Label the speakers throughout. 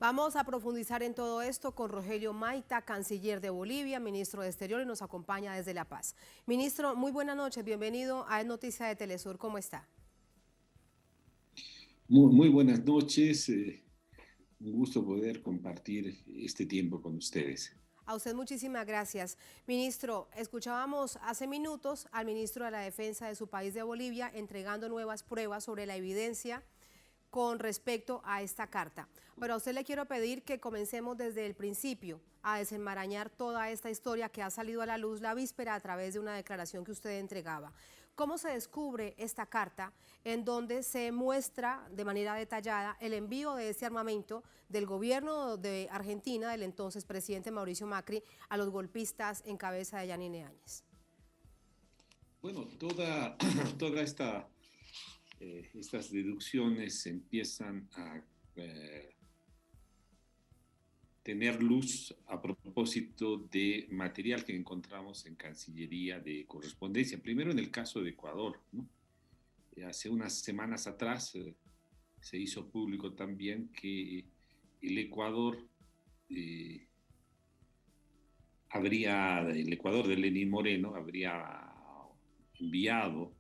Speaker 1: Vamos a profundizar en todo esto con Rogelio Maita, canciller de Bolivia, ministro de Exterior, y nos acompaña desde La Paz. Ministro, muy buenas noches, bienvenido a Noticia de Telesur, ¿cómo está?
Speaker 2: Muy buenas noches, un gusto poder compartir este tiempo con ustedes.
Speaker 1: A usted muchísimas gracias. Ministro, escuchábamos hace minutos al ministro de la Defensa de su país de Bolivia entregando nuevas pruebas sobre la evidencia con respecto a esta carta. Pero a usted le quiero pedir que comencemos desde el principio a desenmarañar toda esta historia que ha salido a la luz la víspera a través de una declaración que usted entregaba. ¿Cómo se descubre esta carta en donde se muestra de manera detallada el envío de este armamento del gobierno de Argentina, del entonces presidente Mauricio Macri, a los golpistas en cabeza de Yanine Áñez?
Speaker 2: Bueno, toda estas deducciones empiezan a tener luz a propósito de material que encontramos en Cancillería de correspondencia. Primero en el caso de Ecuador, ¿no? Hace unas semanas atrás se hizo público también que el Ecuador el Ecuador de Lenín Moreno habría enviado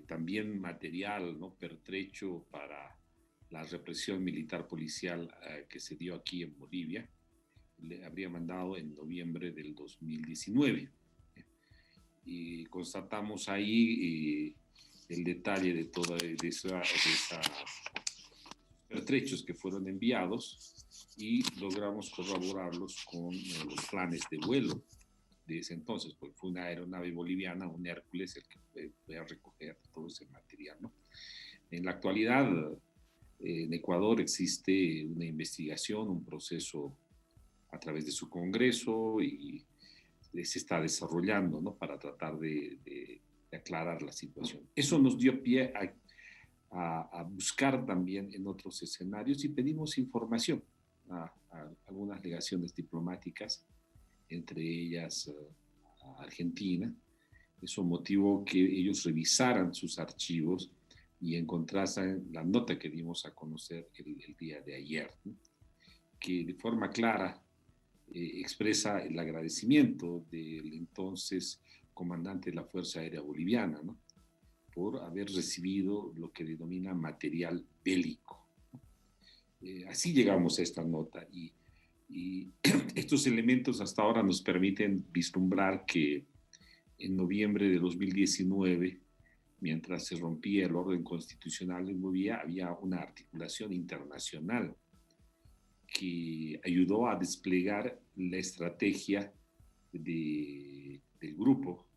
Speaker 2: también material, ¿no?, pertrecho para la represión militar policial que se dio aquí en Bolivia. Le habría mandado en noviembre del 2019. Y constatamos ahí el detalle de toda esa pertrechos que fueron enviados y logramos corroborarlos con los planes de vuelo de ese entonces, porque fue una aeronave boliviana, un Hércules, el que fue a recoger todo ese material, ¿no? En la actualidad, en Ecuador existe una investigación, un proceso a través de su Congreso y se está desarrollando, ¿no?, para tratar de aclarar la situación. Eso nos dio pie a buscar también en otros escenarios y pedimos información a algunas legaciones diplomáticas, entre ellas a Argentina. Eso motivó que ellos revisaran sus archivos y encontrasen la nota que dimos a conocer el día de ayer, ¿no?, que de forma clara expresa el agradecimiento del entonces comandante de la Fuerza Aérea Boliviana, ¿no?, por haber recibido lo que denomina material bélico. Así llegamos a esta nota y estos elementos hasta ahora nos permiten vislumbrar que en noviembre de 2019, mientras se rompía el orden constitucional en Bolivia, había una articulación internacional que ayudó a desplegar la estrategia del grupo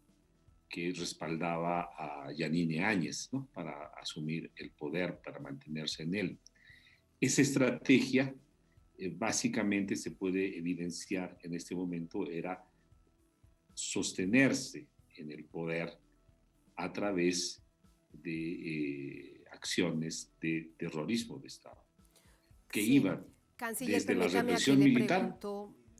Speaker 2: que respaldaba a Yanine Áñez, ¿no?, para asumir el poder, para mantenerse en él. Esa estrategia básicamente se puede evidenciar en este momento era sostenerse en el poder a través de acciones de terrorismo de Estado, que
Speaker 1: Sí,
Speaker 2: iban
Speaker 1: canciller,
Speaker 2: desde la
Speaker 1: permítame,
Speaker 2: represión militar.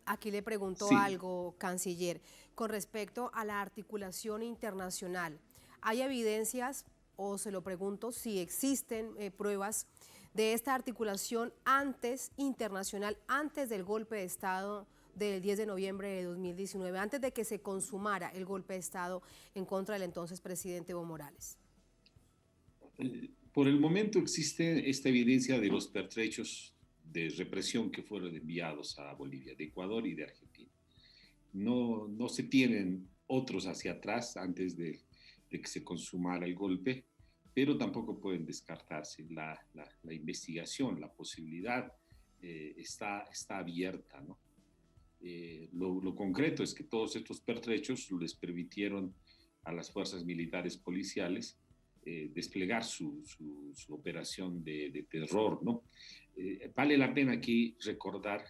Speaker 1: aquí le pregunto
Speaker 2: Sí,
Speaker 1: algo, canciller, con respecto a la articulación internacional. ¿Hay evidencias, o se lo pregunto, si existen pruebas de esta articulación antes, internacional, antes del golpe de Estado del 10 de noviembre de 2019, antes de que se consumara el golpe de Estado en contra del entonces presidente Evo Morales?
Speaker 2: por el momento existe esta evidencia de los pertrechos de represión que fueron enviados a Bolivia, de Ecuador y de Argentina. No se tienen otros hacia atrás antes de que se consumara el golpe, pero tampoco pueden descartarse. La investigación, la posibilidad está abierta, ¿no? Lo concreto es que todos estos pertrechos les permitieron a las fuerzas militares policiales desplegar su operación de terror, ¿no? Vale la pena aquí recordar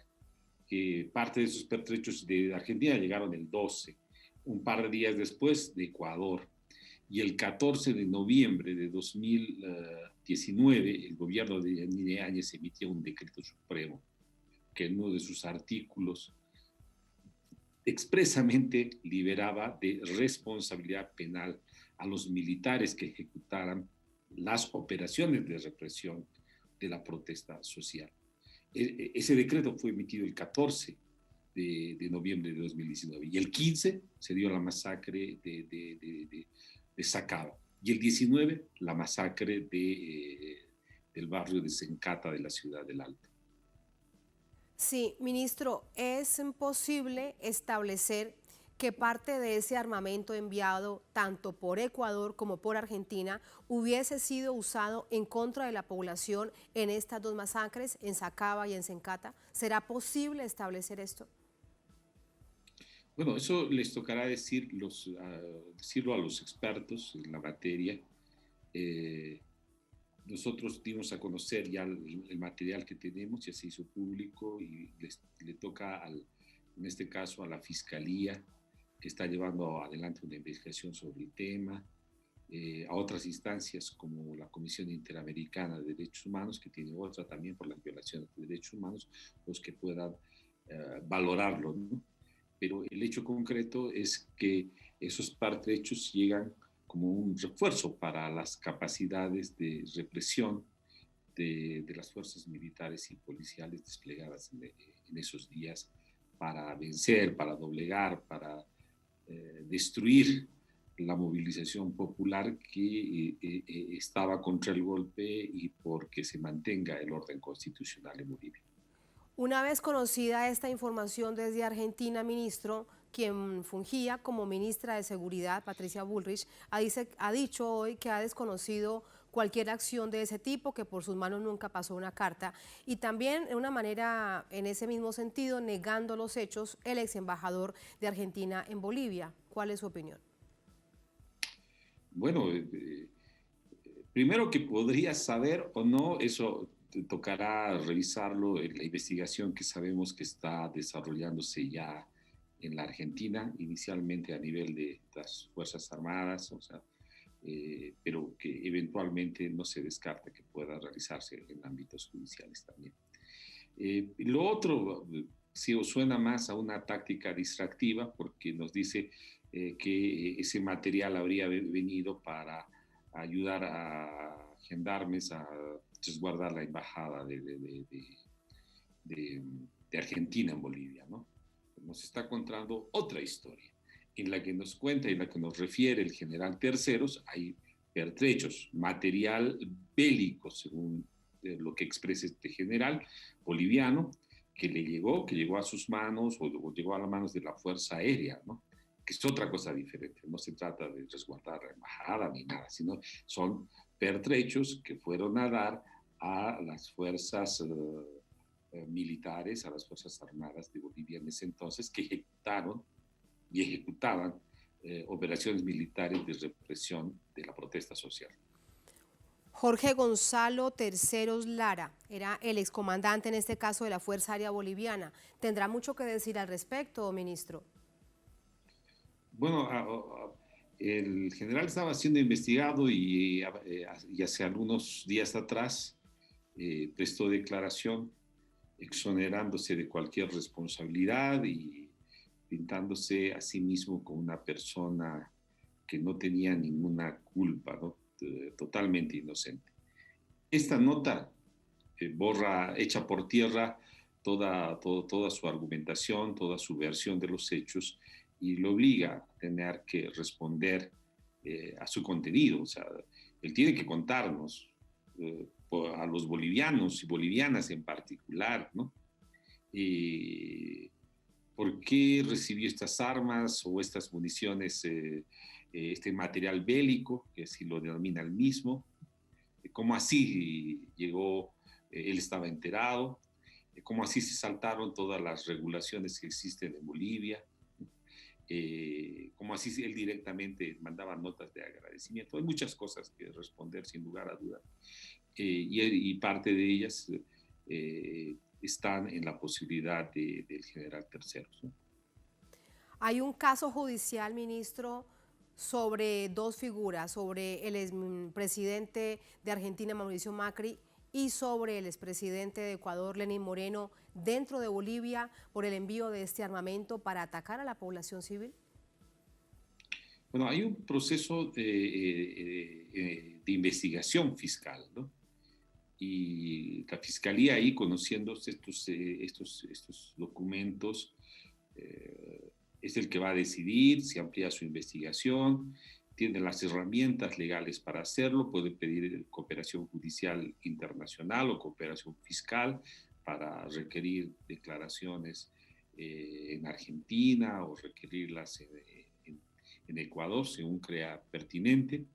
Speaker 2: que parte de esos pertrechos de Argentina llegaron el 12, un par de días después de Ecuador. Y el 14 de noviembre de 2019, el gobierno de Yanine Áñez emitió un decreto supremo que en uno de sus artículos expresamente liberaba de responsabilidad penal a los militares que ejecutaran las operaciones de represión de la protesta social. Ese decreto fue emitido el 14 de noviembre de 2019 y el 15 se dio la masacre de Sacaba y el 19 la masacre del barrio de Sencata de la ciudad del Alto.
Speaker 1: Sí, ministro, ¿es posible establecer que parte de ese armamento enviado tanto por Ecuador como por Argentina hubiese sido usado en contra de la población en estas dos masacres, en Sacaba y en Sencata? ¿Será posible establecer esto?
Speaker 2: Bueno, eso les tocará decirlo a los expertos en la materia. Eh, Nosotros dimos a conocer ya el material que tenemos, ya se hizo público y le toca, en este caso, a la Fiscalía, que está llevando adelante una investigación sobre el tema, a otras instancias como la Comisión Interamericana de Derechos Humanos, que tiene otra también por las violaciones de derechos humanos, los que puedan valorarlo, ¿no? Pero el hecho concreto es que esos pertrechos llegan como un refuerzo para las capacidades de represión de las fuerzas militares y policiales desplegadas en esos días para vencer, para doblegar, para destruir la movilización popular que estaba contra el golpe y porque se mantenga el orden constitucional en Bolivia.
Speaker 1: Una vez conocida esta información desde Argentina, ministro, quien fungía como ministra de Seguridad, Patricia Bullrich, ha dicho hoy que ha desconocido cualquier acción de ese tipo, que por sus manos nunca pasó una carta, y también de una manera en ese mismo sentido negando los hechos el ex embajador de Argentina en Bolivia. ¿Cuál es su opinión?
Speaker 2: Bueno, primero que podría saber o no, eso tocará revisarlo en la investigación que sabemos que está desarrollándose ya en la Argentina, inicialmente a nivel de las Fuerzas Armadas, o sea, pero que eventualmente no se descarta que pueda realizarse en ámbitos judiciales también. Lo otro sí suena más a una táctica distractiva porque nos dice que ese material habría venido para ayudar a gendarmes a resguardar la embajada de Argentina en Bolivia, ¿no? Nos está contando otra historia en la que nos cuenta y en la que nos refiere el general Terceros. Hay pertrechos, material bélico, según lo que expresa este general boliviano, que llegó a sus manos o llegó a las manos de la Fuerza Aérea, ¿no? Que es otra cosa diferente. No se trata de resguardar la embajada ni nada, sino son pertrechos que fueron a dar a las fuerzas militares, a las Fuerzas Armadas de Bolivia en ese entonces, que ejecutaron y ejecutaban operaciones militares de represión de la protesta social.
Speaker 1: Jorge Gonzalo Terceros Lara era el excomandante en este caso de la Fuerza Aérea Boliviana. ¿Tendrá mucho que decir al respecto, ministro?
Speaker 2: Bueno, el general estaba siendo investigado y hace algunos días atrás prestó declaración exonerándose de cualquier responsabilidad y pintándose a sí mismo como una persona que no tenía ninguna culpa, ¿no? Totalmente inocente. Esta nota echa por tierra toda su argumentación, toda su versión de los hechos y lo obliga a tener que responder a su contenido. O sea, él tiene que contarnos a los bolivianos y bolivianas en particular, ¿no? ¿Por qué recibió estas armas o estas municiones, este material bélico, que así lo denomina él mismo? ¿Cómo así llegó, él estaba enterado? ¿Cómo así se saltaron todas las regulaciones que existen en Bolivia? Como así él directamente mandaba notas de agradecimiento. Hay muchas cosas que responder sin lugar a duda. Y parte de ellas están en la posibilidad del general Terceros, ¿no?
Speaker 1: Hay un caso judicial, ministro, sobre dos figuras, sobre el expresidente de Argentina, Mauricio Macri, y sobre el expresidente de Ecuador, Lenín Moreno, dentro de Bolivia por el envío de este armamento para atacar a la población civil.
Speaker 2: Bueno, hay un proceso de investigación fiscal, ¿no? y la Fiscalía ahí, conociendo estos documentos, es el que va a decidir si amplía su investigación, tiene las herramientas legales para hacerlo, puede pedir cooperación judicial internacional o cooperación fiscal para requerir declaraciones en Argentina o requerirlas en Ecuador, según crea pertinente.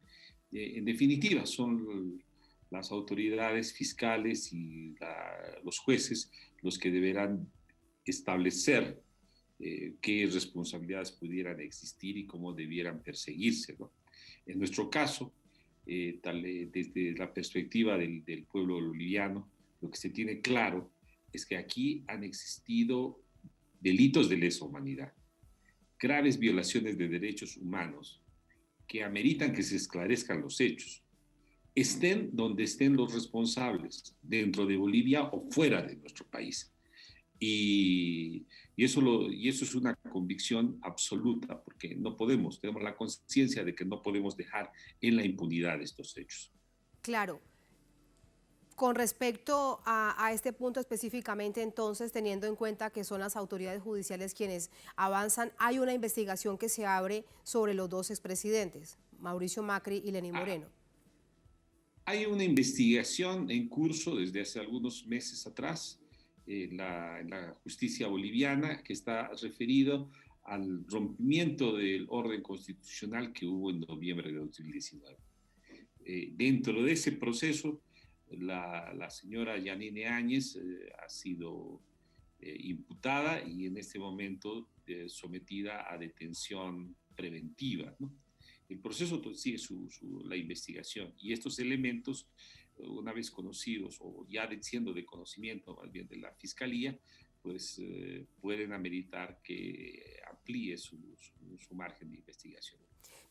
Speaker 2: En definitiva, son las autoridades fiscales y los jueces los que deberán establecer qué responsabilidades pudieran existir y cómo debieran perseguirse, ¿no? En nuestro caso, desde la perspectiva del pueblo boliviano, lo que se tiene claro es que aquí han existido delitos de lesa humanidad, graves violaciones de derechos humanos que ameritan que se esclarezcan los hechos, estén donde estén los responsables, dentro de Bolivia o fuera de nuestro país. Y eso es una convicción absoluta, porque no podemos, tenemos la conciencia de que no podemos dejar en la impunidad estos hechos.
Speaker 1: Claro. Con respecto a este punto específicamente, entonces, teniendo en cuenta que son las autoridades judiciales quienes avanzan, hay una investigación que se abre sobre los dos expresidentes, Mauricio Macri y Lenín
Speaker 2: Ah,
Speaker 1: Moreno.
Speaker 2: hay una investigación en curso desde hace algunos meses atrás en la justicia boliviana que está referido al rompimiento del orden constitucional que hubo en noviembre de 2019. Dentro de ese proceso, la señora Yanine Áñez ha sido imputada y en este momento sometida a detención preventiva, ¿no? El proceso sigue la investigación y estos elementos, una vez conocidos o ya siendo de conocimiento más bien de la Fiscalía, pues pueden ameritar que amplíe su margen de investigación.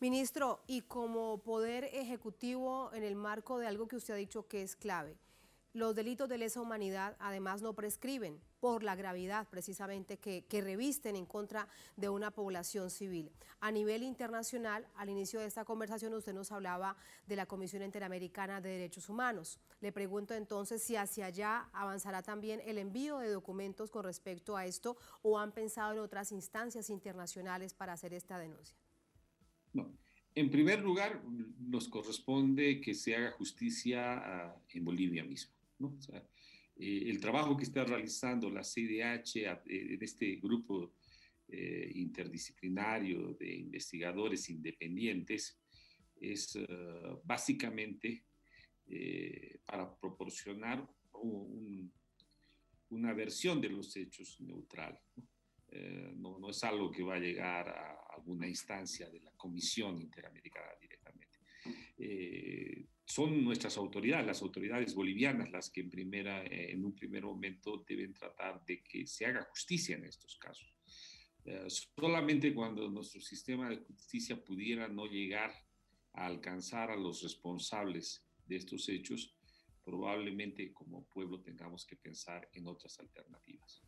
Speaker 1: Ministro, y como poder ejecutivo en el marco de algo que usted ha dicho que es clave, los delitos de lesa humanidad además no prescriben por la gravedad precisamente que revisten en contra de una población civil. A nivel internacional, al inicio de esta conversación usted nos hablaba de la Comisión Interamericana de Derechos Humanos. Le pregunto entonces si hacia allá avanzará también el envío de documentos con respecto a esto o han pensado en otras instancias internacionales para hacer esta denuncia.
Speaker 2: No. En primer lugar, nos corresponde que se haga justicia en Bolivia mismo, ¿no? O sea, el trabajo que está realizando la CIDH en este grupo interdisciplinario de investigadores independientes es básicamente para proporcionar una versión de los hechos neutral, ¿no? No es algo que va a llegar a alguna instancia de la Comisión Interamericana directamente. Son nuestras autoridades, las autoridades bolivianas, las que en un primer momento deben tratar de que se haga justicia en estos casos. Solamente cuando nuestro sistema de justicia pudiera no llegar a alcanzar a los responsables de estos hechos, probablemente como pueblo tengamos que pensar en otras alternativas.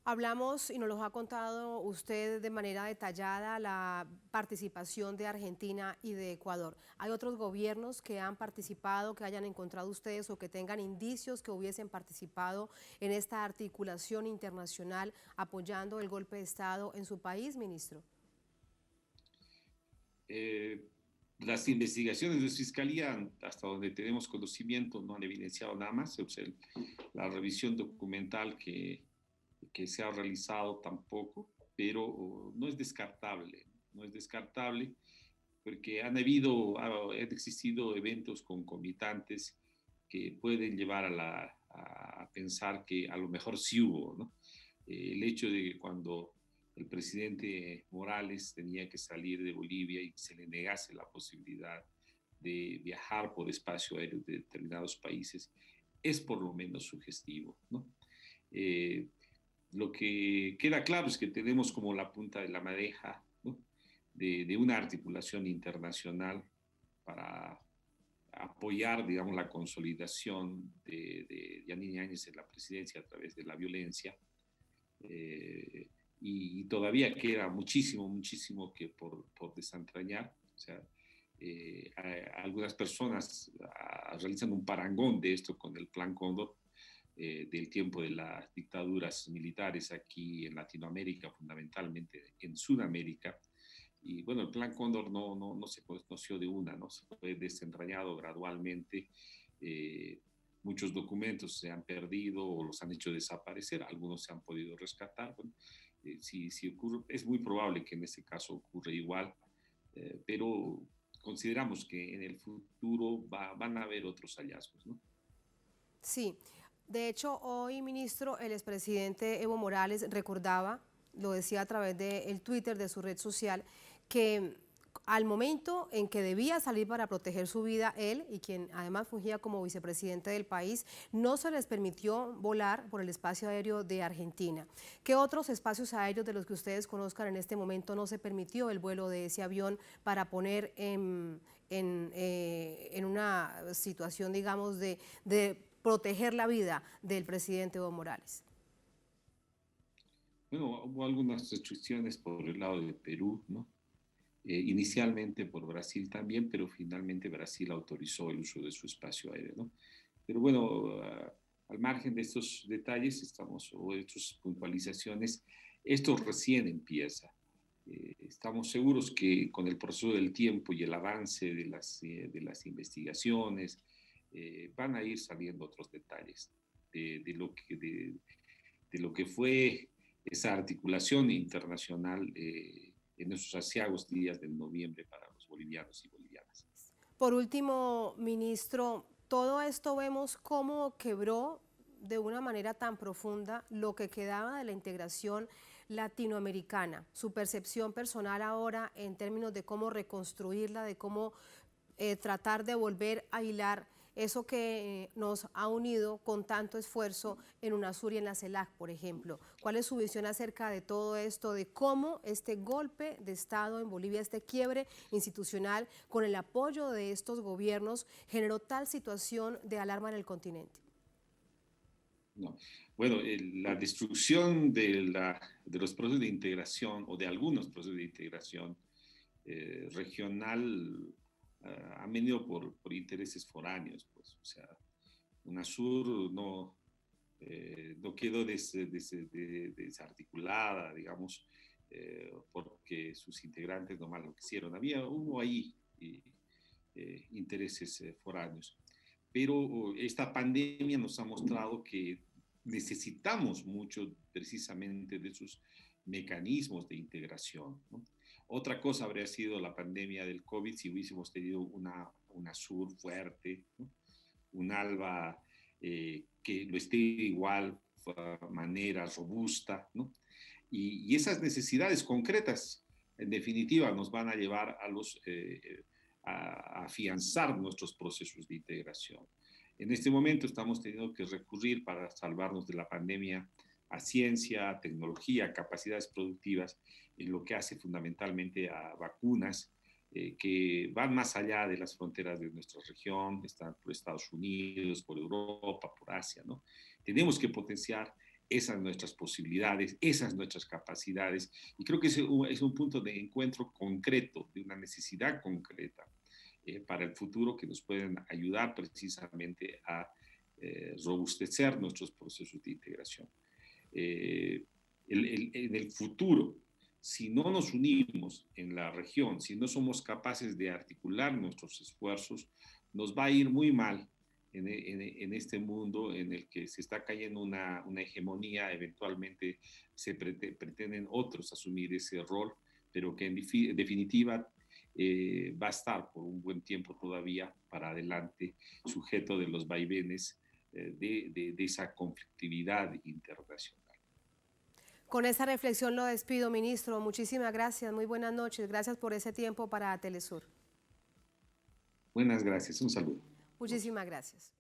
Speaker 1: Hablamos y nos lo ha contado usted de manera detallada la participación de Argentina y de Ecuador. ¿Hay otros gobiernos que han participado, que hayan encontrado ustedes o que tengan indicios que hubiesen participado en esta articulación internacional apoyando el golpe de Estado en su país, ministro?
Speaker 2: Las investigaciones de Fiscalía, hasta donde tenemos conocimiento, no han evidenciado nada más. O sea, la revisión documental que se ha realizado tampoco, pero no es descartable, no es descartable porque han existido eventos concomitantes que pueden llevar a pensar que a lo mejor sí hubo, ¿no? El hecho de que cuando el presidente Morales tenía que salir de Bolivia y se le negase la posibilidad de viajar por espacio aéreo de determinados países, es por lo menos sugestivo, ¿no? Lo que queda claro es que tenemos como la punta de la madeja, ¿no? de una articulación internacional para apoyar, digamos, la consolidación de Yanine Áñez en la presidencia a través de la violencia. Y todavía queda muchísimo, muchísimo que por desentrañar. O sea, Algunas personas realizan un parangón de esto con el Plan Cóndor, del tiempo de las dictaduras militares aquí en Latinoamérica, fundamentalmente en Sudamérica. Y bueno, el Plan Cóndor no se conoció de una, ¿no? Se fue desentrañado gradualmente. Muchos documentos se han perdido o los han hecho desaparecer, algunos se han podido rescatar. Bueno, si ocurre, es muy probable que en este caso ocurra igual, pero consideramos que en el futuro van a haber otros hallazgos, ¿no?
Speaker 1: Sí, de hecho hoy, ministro, el expresidente Evo Morales recordaba, lo decía a través del Twitter de su red social, que al momento en que debía salir para proteger su vida, él, y quien además fungía como vicepresidente del país, no se les permitió volar por el espacio aéreo de Argentina. ¿Qué otros espacios aéreos de los que ustedes conozcan en este momento no se permitió el vuelo de ese avión para poner en una situación, digamos, de proteger la vida del presidente Evo Morales?
Speaker 2: Bueno, hubo algunas restricciones por el lado de Perú, ¿no? Inicialmente por Brasil también, pero finalmente Brasil autorizó el uso de su espacio aéreo, ¿no? Pero bueno, al margen de estos detalles o de estas puntualizaciones, esto recién empieza. Estamos seguros que con el proceso del tiempo y el avance de las investigaciones, van a ir saliendo otros detalles de lo que fue esa articulación internacional en esos aciagos días de noviembre para los bolivianos y bolivianas.
Speaker 1: Por último, ministro, todo esto vemos cómo quebró de una manera tan profunda lo que quedaba de la integración latinoamericana, su percepción personal ahora en términos de cómo reconstruirla, de cómo tratar de volver a hilar eso que nos ha unido con tanto esfuerzo en UNASUR y en la CELAC, por ejemplo. ¿Cuál es su visión acerca de todo esto, de cómo este golpe de Estado en Bolivia, este quiebre institucional, con el apoyo de estos gobiernos, generó tal situación de alarma en el continente?
Speaker 2: No. Bueno, la destrucción de los procesos de integración o de algunos procesos de integración regional han venido por intereses foráneos, pues, o sea, UNASUR no quedó desarticulada, digamos, porque sus integrantes nomás lo quisieron. Hubo ahí intereses foráneos. Pero esta pandemia nos ha mostrado que necesitamos mucho precisamente de esos mecanismos de integración, ¿no? Otra cosa habría sido la pandemia del COVID si hubiésemos tenido una sur fuerte, ¿no? Un ALBA que lo esté igual, manera robusta, ¿no? Y esas necesidades concretas, en definitiva, nos van a llevar a afianzar nuestros procesos de integración. En este momento estamos teniendo que recurrir para salvarnos de la pandemia a ciencia, tecnología, capacidades productivas, en lo que hace fundamentalmente a vacunas que van más allá de las fronteras de nuestra región, están por Estados Unidos, por Europa, por Asia, ¿no? Tenemos que potenciar esas nuestras posibilidades, esas nuestras capacidades, y creo que es un punto de encuentro concreto, de una necesidad concreta para el futuro que nos pueden ayudar precisamente a robustecer nuestros procesos de integración. En el futuro, si no nos unimos en la región, si no somos capaces de articular nuestros esfuerzos, nos va a ir muy mal en este mundo en el que se está cayendo una hegemonía, eventualmente pretenden otros asumir ese rol, pero que en definitiva va a estar por un buen tiempo todavía para adelante, sujeto de los vaivenes de esa conflictividad internacional.
Speaker 1: Con esta reflexión lo despido, ministro. Muchísimas gracias, muy buenas noches. Gracias por ese tiempo para Telesur.
Speaker 2: Buenas gracias, un saludo.
Speaker 1: Muchísimas gracias.